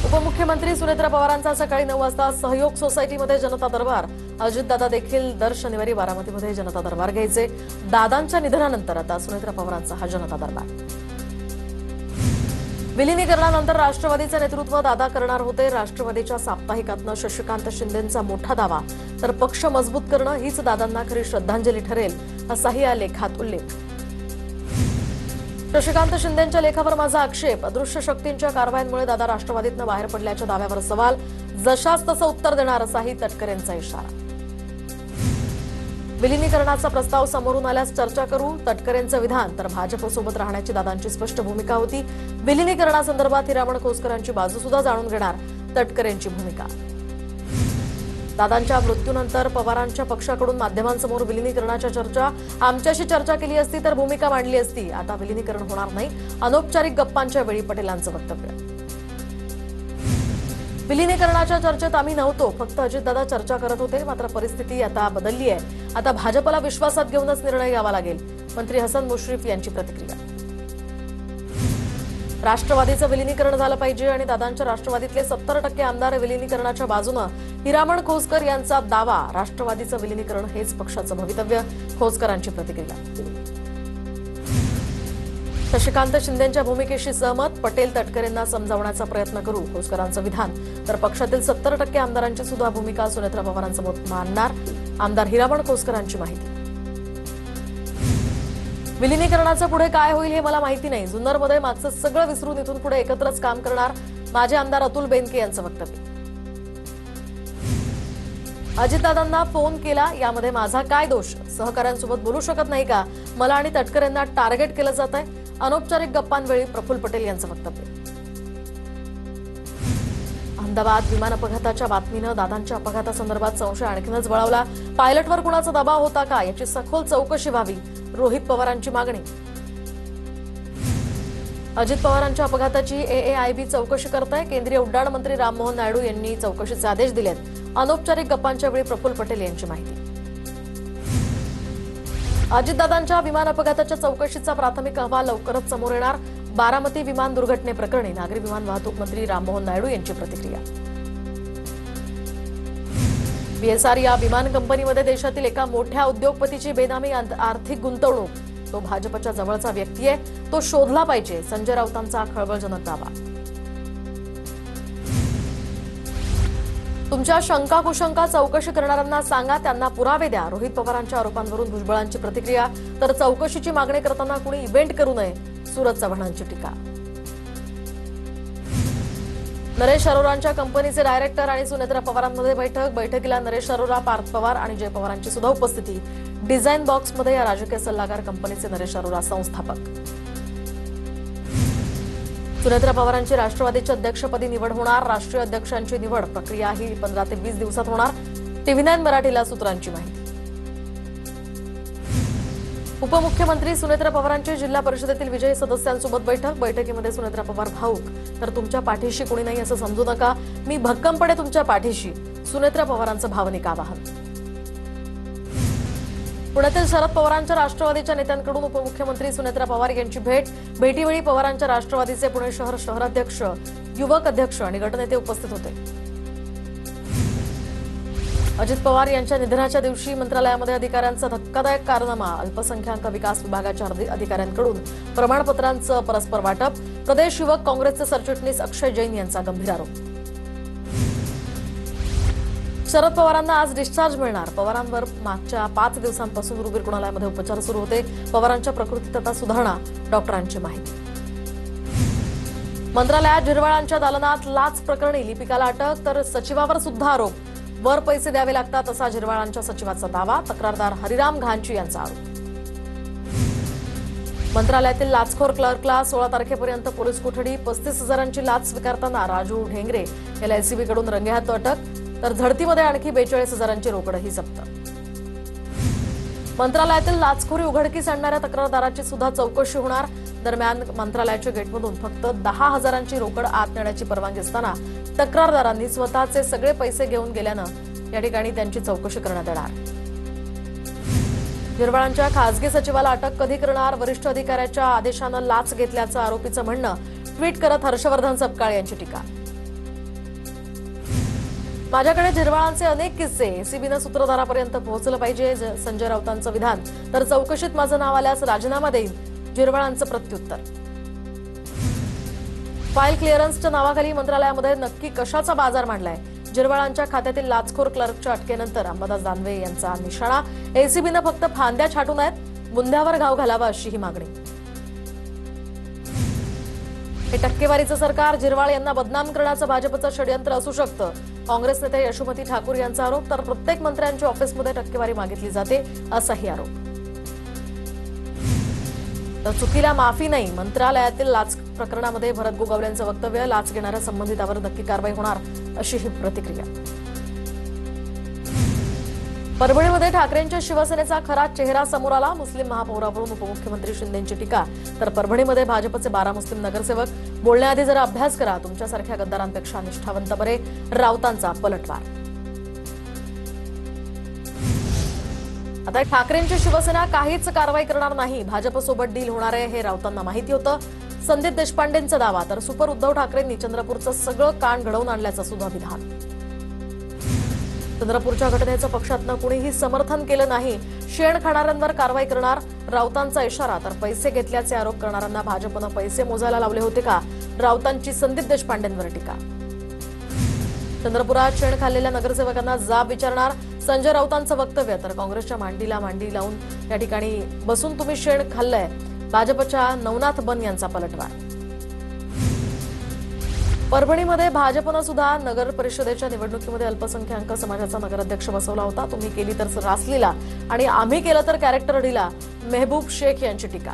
उपमुख्यमंत्री सुनेत्रा पवारांचा सकाळी 9 वाजता सहयोग सोसायटीमध्ये जनता दरबार। अजितदादा देखील दर शनिवारी बारामतीमध्ये जनता दरबार घ्यायचे। दादांच्या निधनानंतर आता सुनेत्रा पवारांचा हा जनता दरबार। विलीनीकरणानंतर राष्ट्रवादीचे नेतृत्व दादा करणार होते। राष्ट्रवादीच्या साप्ताहिकातनं शशिकांत शिंदेंचा मोठा दावा, तर पक्ष मजबूत करणं हीच दादांना खरी श्रद्धांजली ठरेल, असाही या लेखात उल्लेख। शशिकांत शिंदेंच्या लेखावर माझा आक्षेप, अदृश्य शक्तींच्या कारवायांमुळे दादा राष्ट्रवादीतनं बाहेर पडल्याच्या दाव्यावर सवाल, जशास तसं उत्तर देणार असाही तटकरेंचा इशारा। विलीनीकरणाचा प्रस्ताव समोरून आल्यास चर्चा करू, तटकरेंचं विधान, तर भाजपसोबत राहण्याची दादांची स्पष्ट भूमिका होती। विलीनीकरणासंदर्भात हिरामण खोसकरांची बाजू सुद्धा जाणून घेणार तटकरेंची भूमिका। दादांच्या मृत्यूनंतर पवारांच्या पक्षाकडून माध्यमांसमोर विलीनीकरणाच्या चर्चा, आमच्याशी चर्चा केली असती तर भूमिका मांडली असती, आता विलीनीकरण होणार नाही, अनौपचारिक गप्पांच्या वेळी पटेलांचं वक्तव्य। विलीनीकरणाच्या चर्चेत आम्ही नव्हतो, फक्त अजितदादा चर्चा करत होते, मात्र परिस्थिती आता बदलली आहे, आता भाजपला विश्वासात घेऊनच निर्णय घ्यावा लागेल, मंत्री हसन मुश्रीफ यांची प्रतिक्रिया। राष्ट्रवादीचं विलीनीकरण झालं पाहिजे आणि दादांच्या राष्ट्रवादीतले 70% आमदार विलीनीकरणाच्या बाजूनं, हिरामण खोसकर यांचा दावा, राष्ट्रवादीचं विलीनीकरण हेच पक्षाचं भवितव्य, खोसकरांची प्रतिक्रिया। शशिकांत शिंदेंच्या भूमिकेशी सहमत, पटेल तटकरेंना समजावण्याचा प्रयत्न करू, खोसकरांचं विधान, तर पक्षातील 70% आमदारांची सुद्धा भूमिका सुनेत्रा पवारांसमोर मांडणार, आमदार हिरामण खोसकरांची माहिती। विलीनीकरणाचं पुढे काय होईल हे मला माहिती नाही, जुन्नरमध्ये मागचं सगळं विसरून इथून पुढे एकत्रच काम करणार, माजी आमदार अतुल बेनके यांचं वक्तव्य। अजितदादांना फोन केला, यामध्ये माझा काय दोष, सहकाऱ्यांसोबत बोलू शकत नाही का, मला आणि तटकरेंना टार्गेट केलं जात आहे, अनौपचारिक गप्पांवेळी प्रफुल्ल पटेल यांचं वक्तव्य। अहमदाबाद विमान अपघाताच्या बातमीनं दादांच्या अपघातासंदर्भात संशय आणखीनच बळावला, पायलटवर कुणाचा दबाव होता का याची सखोल चौकशी व्हावी, रोहित पवारांची मागणी। अजित पवारांच्या अपघाताची एएआयबी चौकशी करताय, केंद्रीय उड्डाण मंत्री राममोहन नायडू यांनी चौकशीचे आदेश दिलेत, अनौपचारिक गप्पांच्या वेळी प्रफुल्ल पटेल यांची माहिती। अजितदादांच्या विमान अपघाताच्या चौकशीचा प्राथमिक अहवाल लवकरच समोर येणार, बारामती विमान दुर्घटनेप्रकरणी नागरी विमान वाहतूक मंत्री राममोहन नायडू यांची प्रतिक्रिया। बीएसआर या विमान कंपनीमध्ये देशातील एका मोठ्या उद्योगपतीची बेनामी आर्थिक गुंतवणूक, तो भाजपच्या जवळचा व्यक्ती आहे, तो शोधला पाहिजे, संजय राऊतांचा खळबळजनक दावा। तुमच्या शंका कुशंका चौकशी करणाऱ्यांना सांगा, त्यांना पुरावे द्या, रोहित पवारांच्या आरोपांवरून भुजबळांची प्रतिक्रिया, तर चौकशीची मागणी करताना कुणी इव्हेंट करू नये, सूरज चव्हाणांची टीका। नरेश अरोरांच्या कंपनीचे डायरेक्टर आणि सुनेत्रा पवारांमध्ये बैठकीला नरेश अरोरा, पार्थ पवार आणि जय पवारांची सुद्धा उपस्थिती। डिझाईन बॉक्समध्ये या राजकीय सल्लागार कंपनीचे नरेश अरोरा संस्थापक। सुनेत्रा पवारांची राष्ट्रवादीच्या अध्यक्षपदी निवड होणार, राष्ट्रीय अध्यक्षांची निवड प्रक्रिया ही 15 ते 20 दिवसात होणार, TV9 मराठीला सूत्रांची माहिती। उपमुख्यमंत्री सुनेत्रा पवारांची जिल्हा परिषदेतील विजयी सदस्यांसोबत बैठकीमध्ये सुनेत्रा पवार भाऊक, तर तुमच्या पाठीशी कोणी नाही असं समजू नका, मी भक्कमपणे तुमच्या पाठीशी, सुनेत्रा पवारांचं भावनिक आवाहन। पुण्यातील शरद पवारांच्या राष्ट्रवादीच्या नेत्यांकडून उपमुख्यमंत्री सुनेत्रा पवार यांची भेटीवेळी पवारांच्या राष्ट्रवादीचे पुणे शहराध्यक्ष, युवक अध्यक्ष आणि गटनेते उपस्थित होते। अजित पवार यांच्या निधनाच्या दिवशी मंत्रालयामध्ये अधिकाऱ्यांचा धक्कादायक कारनामा, अल्पसंख्याक विकास विभागाच्या अधिकाऱ्यांकडून प्रमाणपत्रांचं परस्पर वाटप, प्रदेश युवक काँग्रेसचे सरचिटणीस अक्षय जैन यांचा गंभीर आरोप। शरद पवारांना आज डिस्चार्ज मिळणार, पवारांवर मागच्या 5 दिवसांपासून रुबीर रुग्णालयामध्ये उपचार सुरू होते, पवारांच्या प्रकृतीत आता सुधारणा, डॉक्टरांची माहिती। मंत्रालयात झिरवाळांच्या दालनात लाच प्रकरणी लिपिकाला अटक, तर सचिवावर सुद्धा आरोप, वर पैसे द्यावे लागतात असा झिरवाळांच्या सचिवाचा दावा, तक्रारदार हरिराम घांची यांचा आरोप। मंत्रालयातील लाचखोर क्लर्कला 16 तारखेपर्यंत पोलीस कोठडी, 35,000ची लाच स्वीकारताना राजू ढेंगरे याला एसीबीकडून रंगेहात अटक, तर झडतीमध्ये आणखी 42,000ची रोकडही जप्त। मंत्रालयातील लाचखोरी उघडकीस आणणाऱ्या तक्रारदाराची सुद्धा चौकशी होणार, दरम्यान मंत्रालयाच्या गेटमधून फक्त 10,000ची रोकड आत नेण्याची परवानगी असताना तक्रारदारांनी स्वतःचे सगळे पैसे घेऊन गेल्यानं या ठिकाणी त्यांची चौकशी करण्यात येणार। झिरवाळांच्या खासगी सचिवाला अटक कधी करणार, वरिष्ठ अधिकाऱ्याच्या आदेशानं लाच घेतल्याचं आरोपीचं म्हणणं, ट्विट करत हर्षवर्धन सपकाळ यांची टीका। माझ्याकडे झिरवाळांचे अनेक किस्से, एसीबीनं सूत्रधारापर्यंत पोहोचलं पाहिजे, संजय राऊतांचं विधान. तर चौकशीत माझं नाव आल्यास राजीनामा देईन, झिरवाळांचं प्रत्युत्तर. फाईल क्लिअरन्सच्या नावाखाली मंत्रालयामध्ये नक्की कशाचा बाजार मांडलाय? झिरवाळांच्या खात्यातील लाचखोर क्लर्कच्या अटकेनंतर अंबादास दानवे यांचा निशाणा. एसीबीनं फक्त फांद्या छाटू नयेत, बुंध्यावर घाव घालावा अशी ही मागणी. हे टक्केवारीचं सरकार, झिरवाळ यांना बदनाम करण्याचं भाजपचं षडयंत्र असू शकतं. काँग्रेस नेते यशोमती ठाकूर यांचा आरोप. तर प्रत्येक मंत्र्यांच्या ऑफिसमध्ये टक्केवारी मागितली जाते असाही आरोप. तर चुकीला माफी नाही, मंत्रालयातील लाच प्रकरणामध्ये भरत गोगावलेंचं वक्तव्य. लाच घेणाऱ्या संबंधितावर नक्की कारवाई होणार अशी ही प्रतिक्रिया. परभणीमध्ये ठाकरेंच्या शिवसेनेचा खरा चेहरा समोर आला. मुस्लिम महापौरावरून उपमुख्यमंत्री शिंदेंची टीका. तर परभणीमध्ये भाजपचे 12 मुस्लिम नगरसेवक. बोलण्याआधी जरा अभ्यास करा, तुमच्यासारख्या गद्दारांपेक्षा निष्ठावंत बरे, राऊतांचा पलटवार. आता ठाकरेंची शिवसेना काहीच कारवाई करणार नाही, भाजपसोबत डील होणार आहे हे राऊतांना माहिती होतं. संदीप देशपांडेंचा दावा. तर सुपर उद्धव ठाकरेंनी चंद्रपूरचं सगळं कान घडवून आणल्याचं सुद्धा विधान. चंद्रपूरच्या घटनेचं पक्षातनं कुणीही समर्थन केलं नाही, शेण खाणाऱ्यांवर कारवाई करणार, राऊतांचा इशारा. तर पैसे घेतल्याचे आरोप करणाऱ्यांना भाजपनं पैसे मोजायला लावले होते का? राऊतांची संदीप देशपांडेंवर टीका. चंद्रपुरात शेण खाल्लेल्या नगरसेवकांना जाब विचारणार, संजय राऊतांचं वक्तव्य. तर काँग्रेसच्या मांडीला मांडी लावून या ठिकाणी बसून तुम्ही शेण खाल्लंय, भाजपच्या नवनाथ बन यांचा पलटवार. परभणीमध्ये भाजपनं सुद्धा नगर परिषदेच्या निवडणुकीमध्ये अल्पसंख्याक समाजाचा नगराध्यक्ष बसवला होता. तुम्ही केली तर रासलीला आणि आम्ही केलं तर कॅरेक्टर ढिला, मेहबूब शेख यांची टीका.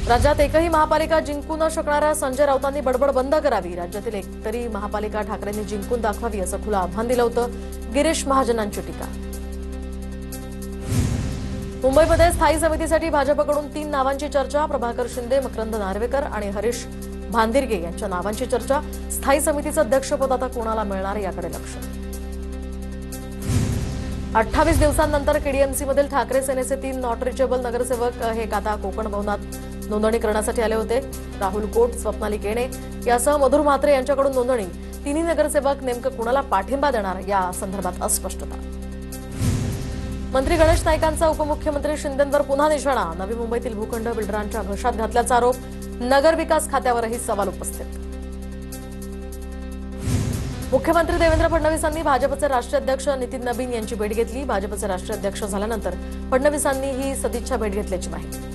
राज्यात एकही महापालिका जिंकू न शकणाऱ्या संजय राऊतांनी बडबड बंद करावी, राज्यातील एकतरी महापालिका ठाकरेंनी जिंकून दाखवावी असं खुलं आव्हान दिलं होतं. गिरीश महाजनांची टीका. मुंबईमध्ये स्थायी समितीसाठी भाजपकडून 3 नावांची चर्चा. प्रभाकर शिंदे, मकरंद नार्वेकर आणि हरीश भांदिरगे यांच्या नावांची चर्चा. स्थायी समितीचं अध्यक्षपद आता कोणाला मिळणार याकडे लक्ष. 28 दिवसांनंतर केडीएमसीमधील ठाकरे सेनेचे 3 नॉट रिचेबल नगरसेवक हे आता कोकण भवनात नोंदणी करण्यासाठी आले होते. राहुल कोट, स्वप्नाली केणे यासह मधुर म्हात्रे यांच्याकडून नोंदणी. तिन्ही नगरसेवक नेमकं कुणाला पाठिंबा देणार या संदर्भात अस्पष्टता. मंत्री गणेश नाईकांचा उपमुख्यमंत्री शिंदेंवर पुन्हा निशाणा. नवी मुंबईतील भूखंड बिल्डरांच्या घशात घातल्याचा आरोप. नगर विकास खात्यावरही सवाल उपस्थित. मुख्यमंत्री देवेंद्र फडणवीसांनी भाजपचे राष्ट्रीय अध्यक्ष नितीन नबीन यांची भेट घेतली. भाजपचे राष्ट्रीय अध्यक्ष झाल्यानंतर फडणवीसांनी ही सदिच्छा भेट घेतल्याची माहिती.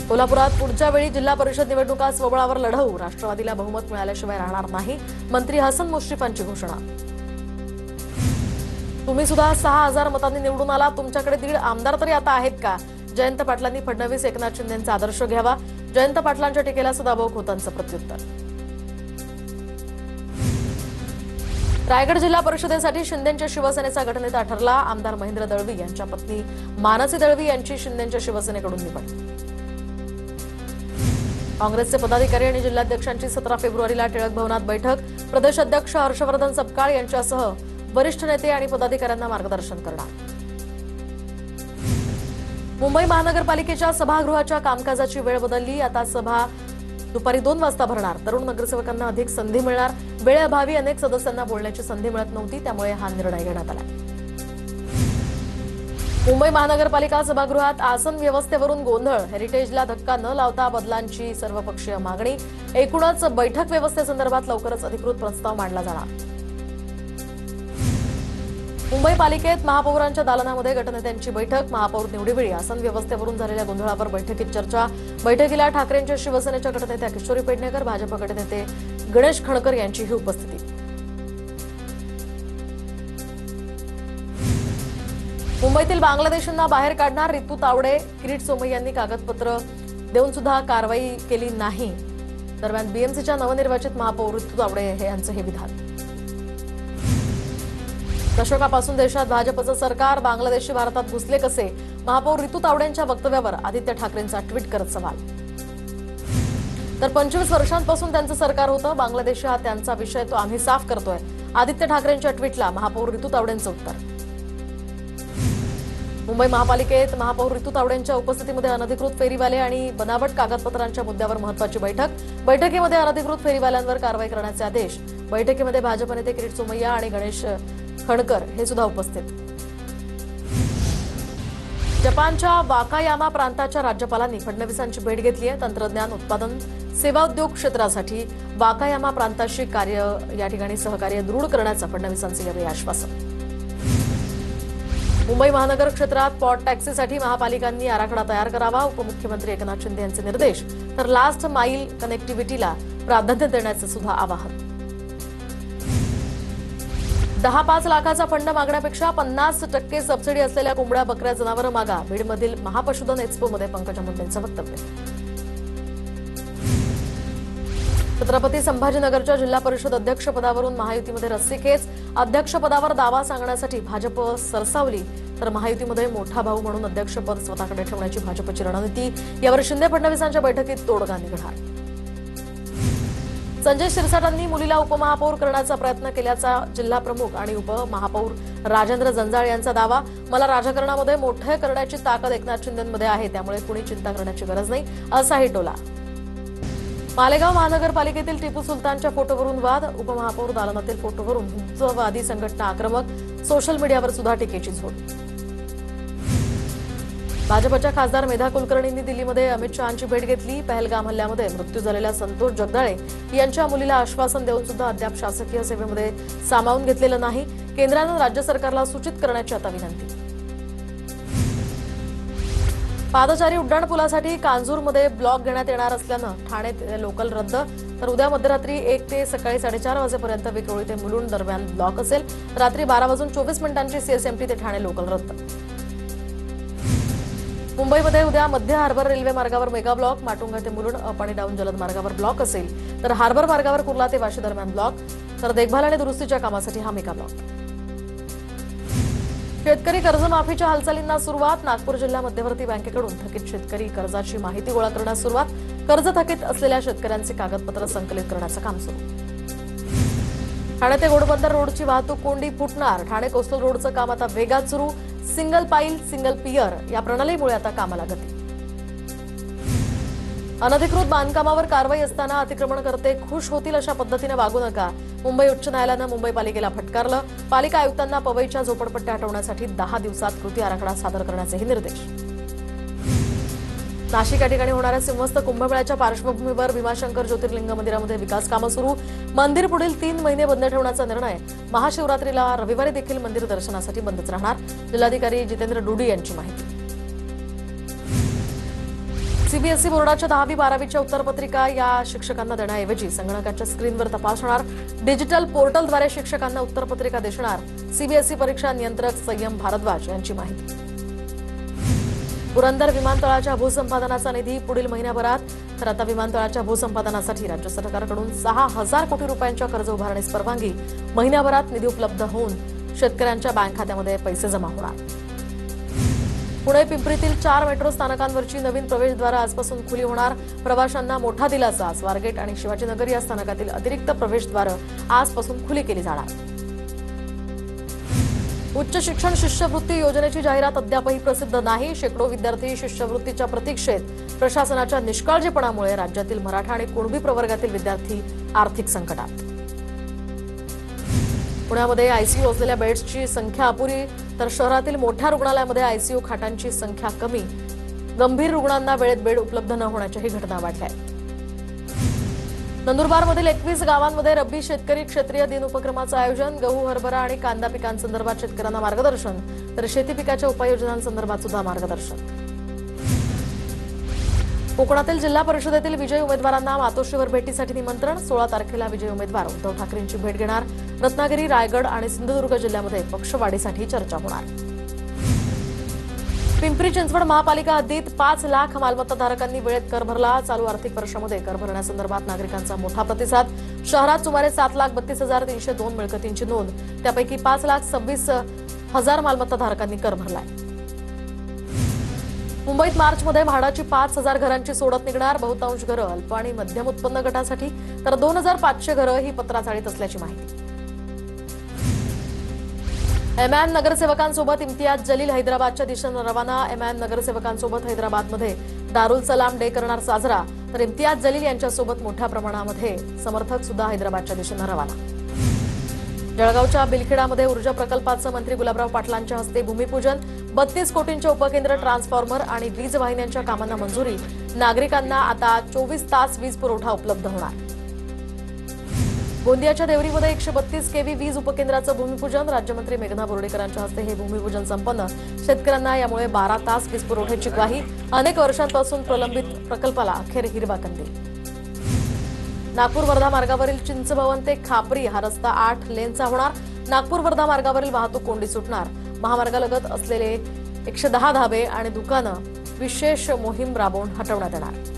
कोल्हापुरात पुढच्या वेळी जिल्हा परिषद निवडणुका स्वबळावर लढवू, राष्ट्रवादीला बहुमत मिळाल्याशिवाय राहणार नाही, मंत्री हसन मुश्रीफांची घोषणा. तुम्ही सुद्धा 6,000 मतांनी निवडून आला, तुमच्याकडे 1.5 आमदार तरी आता आहेत का? जयंत पाटलांनी फडणवीस एकनाथ शिंदेंचा आदर्श घ्यावा. जयंत पाटलांच्या टीकेला सदाभाऊ खोतांचं प्रत्युत्तर. रायगड जिल्हा परिषदेसाठी शिंदेंच्या शिवसेनेचा गटनेता ठरला. आमदार महेंद्र दळवी यांच्या पत्नी मानसी दळवी यांची शिंदेंच्या शिवसेनेकडून निवड. काँग्रेसचे पदाधिकारी आणि जिल्हाध्यक्षांची 17 फेब्रुवारीला टिळक भवनात बैठक. प्रदेश अध्यक्ष हर्षवर्धन सपकाळ यांच्यासह वरिष्ठ नेते आणि पदाधिकाऱ्यांना मार्गदर्शन करणार. मुंबई महानगरपालिकेच्या सभागृहाच्या कामकाजाची वेळ बदलली. आता सभा दुपारी 2 वाजता भरणार. तरुण नगरसेवकांना अधिक संधी मिळणार. वेळेअभावी अनेक सदस्यांना बोलण्याची संधी मिळत नव्हती, त्यामुळे हा निर्णय घेण्यात आला. मुंबई महानगरपालिका सभागृहात आसन व्यवस्थेवरून गोंधळ. हेरिटेजला धक्का न लावता बदलांची सर्वपक्षीय मागणी. एकूणच बैठक व्यवस्थेसंदर्भात लवकरच अधिकृत प्रस्ताव मांडला जाणार. मुंबई पालिकेत महापौरांच्या दालनामध्ये गटनेत्यांची बैठक. महापौर निवडीवेळी आसन व्यवस्थेवरून झालेल्या गोंधळावर बैठकीत चर्चा. बैठकीला ठाकरेंच्या शिवसेनेच्या गटनेत्या किशोरी पेडणेकर, भाजप गटनेते गणेश खणकर यांचीही उपस्थिती. मुंबईतील बांगलादेशींना बाहेर काढणार. रितू तावडे, किरीट सोमय्या यांनी कागदपत्र देऊन सुद्धा कारवाई केली नाही. दरम्यान बीएमसीच्या नवनिर्वाचित महापौर रितू तावडे यांचं हे विधान. दशकापासून देशात भाजपचं सरकार, बांगलादेशी भारतात घुसले कसे? महापौर रितू तावडेंच्या वक्तव्यावर आदित्य ठाकरेंचा ट्विट करत सवाल. तर 25 वर्षांपासून त्यांचं सरकार होतं, बांगलादेश हा त्यांचा विषय, तो आम्ही साफ करतोय. आदित्य ठाकरेंच्या ट्विटला महापौर रितू तावडेंचं उत्तर. मुंबई महापालिकेत महापौर रितू तावडेंच्या उपस्थितीमध्ये अनधिकृत फेरीवाले आणि बनावट कागदपत्रांच्या मुद्द्यावर महत्त्वाची बैठकीमध्ये अनधिकृत फेरीवाल्यांवर कारवाई करण्याचे आदेश। बैठकीमध्ये भाजप नेते किरीट सोमय्या आणि गणेश खणकर हे सुद्धा उपस्थित। जपानच्या वाकायामा प्रांताच्या राज्यपालांनी फडणवीसांची भेट घेतली आहे। तंत्रज्ञान उत्पादन सेवा उद्योग क्षेत्रासाठी वाकायामा प्रांताशी या ठिकाणी सहकार्य दृढ करण्याचं फडणवीसांचं यावेळी आश्वासन। मुंबई महानगर क्षेत्रात पॉट टॅक्सीसाठी महापालिकांनी आराखडा तयार करावा, उपमुख्यमंत्री एकनाथ शिंदे यांचे निर्देश। तर लास्ट माईल कनेक्टिव्हिटीला प्राधान्य देण्याचं सुद्धा आवाहन। 10-5 लाखाचा फंड मागण्यापेक्षा 50% सबसिडी असलेल्या कोंबड्या बकऱ्या जनावरं मागा, बीडमधील महापशुधन एक्स्पोमध्ये पंकजा मुंडेंचं वक्तव्य। छत्रपती संभाजीनगरच्या जिल्हा परिषद अध्यक्षपदावरून महायुतीमध्ये रस्सीखेच, अध्यक्षपदावर दावा सांगण्यासाठी भाजप सरसावली, तर महायुतीमध्ये मोठा भाऊ म्हणून अध्यक्षपद स्वतःकडे ठेवण्याची भाजपची रणनीती। यावर शिंदे फडणवीसांच्या बैठकीत तोडगा निघणार। संजय शिरसाटांनी मुलीला उपमहापौर करण्याचा प्रयत्न केल्याचा जिल्हा प्रमुख आणि उपमहापौर राजेंद्र जंजाळ यांचा दावा। मला राजकारणामध्ये मोठे करण्याची ताकद एकनाथ शिंदेंमध्ये आहे, त्यामुळे कुणी चिंता करण्याची गरज नाही, असाही टोला। मालेगाव महानगरपालिकेतील टिपू सुलतानच्या फोटोवरून वाद, उपमहापौर दालनातील फोटोवरून हिंदुत्ववादी संघटना आक्रमक, सोशल मीडियावर सुद्धा टीकेची झोड। भाजपच्या खासदार मेधा कुलकर्णींनी दिल्लीमध्ये अमित शहांची भेट घेतली। पहलगाम हल्ल्यामध्ये मृत्यू झालेल्या संतोष जगदाळे यांच्या मुलीला आश्वासन देऊन सुद्धा अद्याप शासकीय सेवेमध्ये सामावून घेतलेलं नाही। केंद्रानं राज्य सरकारला सूचित करण्याची आता विनंती। पादचारी उड्डाणपुलासाठी कांजूरमध्ये ब्लॉक घेण्यात येणार असल्यानं ठाणे लोकल रद्द, तर उद्या मध्यरात्री 1 ते सकाळी 4:30 वाजेपर्यंत विक्रोळी ते मुलुंड दरम्यान ब्लॉक असेल। रात्री 12:24 सीएसएमटी ते ठाणे लोकल रद्द। मुंबईमध्ये उद्या मध्य हार्बर रेल्वे मार्गावर मेगा ब्लॉक, माटुंगा ते मुलुंड अप आणि डाऊन जलद मार्गावर ब्लॉक असेल, तर हार्बर मार्गावर कुर्ला ते वाशी दरम्यान ब्लॉक, तर देखभाल आणि दुरुस्तीच्या कामासाठी हा मेगा ब्लॉक। शेतकरी कर्जमाफीच्या हालचालींना सुरुवात, नागपूर जिल्हा मध्यवर्ती बँकेकडून थकीत शेतकरी कर्जाची माहिती गोळा करण्यास सुरुवात, कर्ज थकीत असलेल्या शेतकऱ्यांचे कागदपत्र संकलित करण्याचं काम सुरू। ठाणे ते घोडबंदर रोडची वाहतूक कोंडी फुटणार, ठाणे कोस्टल रोडचं काम आता वेगात सुरू। सिंगल पाईल सिंगल पियर या प्रणालीमुळे आता कामाला गती। अनधिकृत बांधकामावर कारवाई असताना अतिक्रमणकर्ते खुश होतील अशा पद्धतीने वागू नका, मुंबई उच्च न्यायालयानं मुंबई पालिकेला फटकारलं। पालिका आयुक्तांना पवईच्या झोपडपट्ट्या हटवण्यासाठी 10 दिवसात कृती आराखडा सादर करण्याचेही निर्देश। नाशिक या ठिकाणी होणाऱ्या सिंहस्थ कुंभमेळ्याच्या पार्श्वभूमीवर भीमाशंकर ज्योतिर्लिंग मंदिरामध्ये विकास कामं सुरू, मंदिर पुढील 3 महिने बंद ठेवण्याचा निर्णय। महाशिवरात्रीला रविवारी देखील मंदिर दर्शनासाठी बंदच राहणार, जिल्हाधिकारी जितेंद्र डुडी यांची माहिती। सीबीएसई बोर्डाच्या 10वी-12वीच्या उत्तरपत्रिका या शिक्षकांना देण्याऐवजी संगणकाच्या स्क्रीनवर तपासणार, डिजिटल पोर्टलद्वारे शिक्षकांना उत्तरपत्रिका देणार, सीबीएसई परीक्षा नियंत्रक संयम भारद्वाज यांची माहिती। पुरंदर विमानतळाच्या भूसंपादनाचा निधी पुढील महिन्याभरात, तर आता विमानतळाच्या भूसंपादनासाठी राज्य सरकारकडून 6,000 कोटी रुपयांच्या कर्ज उभारणीस परवानगी, महिन्याभरात निधी उपलब्ध होऊन शेतकऱ्यांच्या बँक खात्यामध्ये पैसे जमा होणार। पुणे पिंपरीतील 4 मेट्रो स्थानकांवरची नवीन प्रवेशद्वारं आजपासून खुली होणार, प्रवाशांना मोठा दिलासा। स्वारगेट आणि शिवाजीनगर या स्थानकातील अतिरिक्त प्रवेशद्वारं आजपासून खुली केली जाणार। उच्च शिक्षण शिष्यवृत्ती योजनेची जाहिरात अद्यापही प्रसिद्ध नाही, शेकडो विद्यार्थी शिष्यवृत्तीच्या प्रतीक्षेत। प्रशासनाच्या निष्काळजीपणामुळे राज्यातील मराठा आणि कुणबी प्रवर्गातील विद्यार्थी आर्थिक संकटात। पुण्यामध्ये आयसीयू असलेल्या बेड्सची संख्या अपुरी, तर शहरातील मोठ्या रुग्णालयामध्ये आयसीयू खाटांची संख्या कमी, गंभीर रुग्णांना वेळेत बेड उपलब्ध न होण्याच्याही घटना वाढल्या आहेत। नंदुरबारमधील 21 गावांमध्ये रब्बी शेतकरी क्षेत्रीय दिन उपक्रमाचं आयोजन, गहू, हरभरा आणि कांदा पिकांसंदर्भात शेतकऱ्यांना मार्गदर्शन, तर शेती पिकाच्या उपाययोजनांसंदर्भात सुद्धा मार्गदर्शन। कोकणातील जिल्हा परिषदेतील विजयी उमेदवारांना मातोश्रीवर भेटीसाठी निमंत्रण, 16 तारखेला विजयी उमेदवार उद्धव ठाकरेंची भेट घेणार। रत्नागिरी, रायगड आणि सिंधुदुर्ग जिल्ह्यामध्ये पक्षवाढीसाठी चर्चा होणार। पिंपरी चिंचवड महापालिका हद्दीत 5 लाख मालमत्ताधारकांनी वेळेत कर भरला, चालू आर्थिक वर्षामध्ये कर भरण्यासंदर्भात नागरिकांचा मोठा प्रतिसाद। शहरात सुमारे 7,32,302 मिळकतींची नोंद, त्यापैकी 5,26,000 मालमत्ताधारकांनी कर भरलाय। मुंबईत मार्चमध्ये म्हाडाची 5,000 घरांची सोडत निघणार, बहुतांश घरं अल्प आणि मध्यम उत्पन्न गटासाठी, तर 2,500 घरं ही पत्राचाळीत असल्याची माहिती। एमआयएम नगरसेवकांसोबत इम्तियाज जलील हैदराबादच्या दिशेनं रवाना। एमआयएम नगरसेवकांसोबत हैदराबादमध्ये दारुल सलाम डे करणार साजरा, तर इम्तियाज जलील यांच्यासोबत मोठ्या प्रमाणामध्ये समर्थक सुद्धा हैदराबादच्या दिशेनं रवाना। जळगावच्या बिलखेडामध्ये ऊर्जा प्रकल्पाचं मंत्री गुलाबराव पाटलांच्या हस्ते भूमिपूजन। 32 कोटींचे उपकेंद्र, ट्रान्सफॉर्मर आणि वीज वाहिन्यांच्या कामांना मंजुरी। नागरिकांना आता 24 तास वीज पुरवठा उपलब्ध होणार। गोंदियाच्या देवरीमध्ये 132 केव्ही वीज उपकेंद्राचं भूमिपूजन। राज्यमंत्री मेघना बोर्डीकरांच्या हस्ते हे भूमिपूजन संपन्न। शेतकऱ्यांना यामुळे 12 तास वीज पुरवठ्याची ग्वाही। अनेक वर्षांपासून प्रलंबित प्रकल्पाला अखेर हिरवा कंदील। नागपूर वर्धा मार्गावरील चिंचभवन ते खापरी हा रस्ता 8 लेनचा होणार। नागपूर वर्धा मार्गावरील वाहतूक कोंडी सुटणार। महामार्गालगत असलेले 110 धाबे आणि दुकानं विशेष मोहीम राबवून हटवण्यात येणार।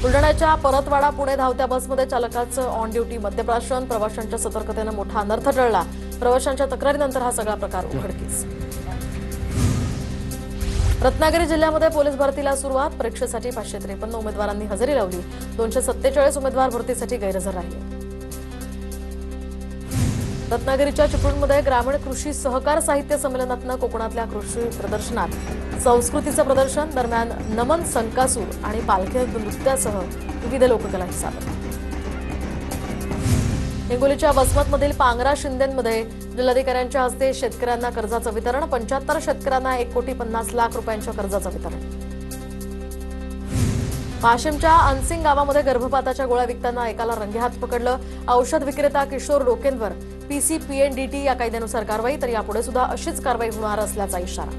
बुलढाण्याच्या परतवाडा पुणे धावत्या बसमध्ये चालकाचं ऑन ड्युटी मद्यप्राशन। प्रवाशांच्या सतर्कतेनं मोठा अनर्थ टळला। प्रवाशांच्या तक्रारीनंतर हा सगळा प्रकार उघडकीस। रत्नागिरी जिल्ह्यामध्ये पोलीस भरतीला सुरुवात। परीक्षेसाठी 553 उमेदवारांनी हजेरी लावली। 247 उमेदवार भरतीसाठी गैरहजर राहिले। रत्नागिरीच्या चिपळूणमध्ये ग्रामीण कृषी सहकार साहित्य संमेलनातनं कोकणातल्या कृषी प्रदर्शनात संस्कृतीचं प्रदर्शन। दरम्यान नमन, संकासूर आणि पालखी नृत्यासह विविध लोककलाही सादर। हिंगोलीच्या वसमतमधील पांगरा शिंदेमध्ये जिल्हाधिकाऱ्यांच्या हस्ते शेतकऱ्यांना कर्जाचं वितरण। 75 शेतकऱ्यांना 1,50,00,000 रुपयांच्या कर्जाचं वितरण। वाशिमच्या अनसिंग गावामध्ये गर्भपाताच्या गोळ्या विकताना एकाला रंगेहात पकडलं। औषध विक्रेता किशोर डोकेंवर PCPNDT या कायद्यानुसार कारवाई, तर यापुढे सुद्धा अशीच कारवाई होणार असल्याचा इशारा।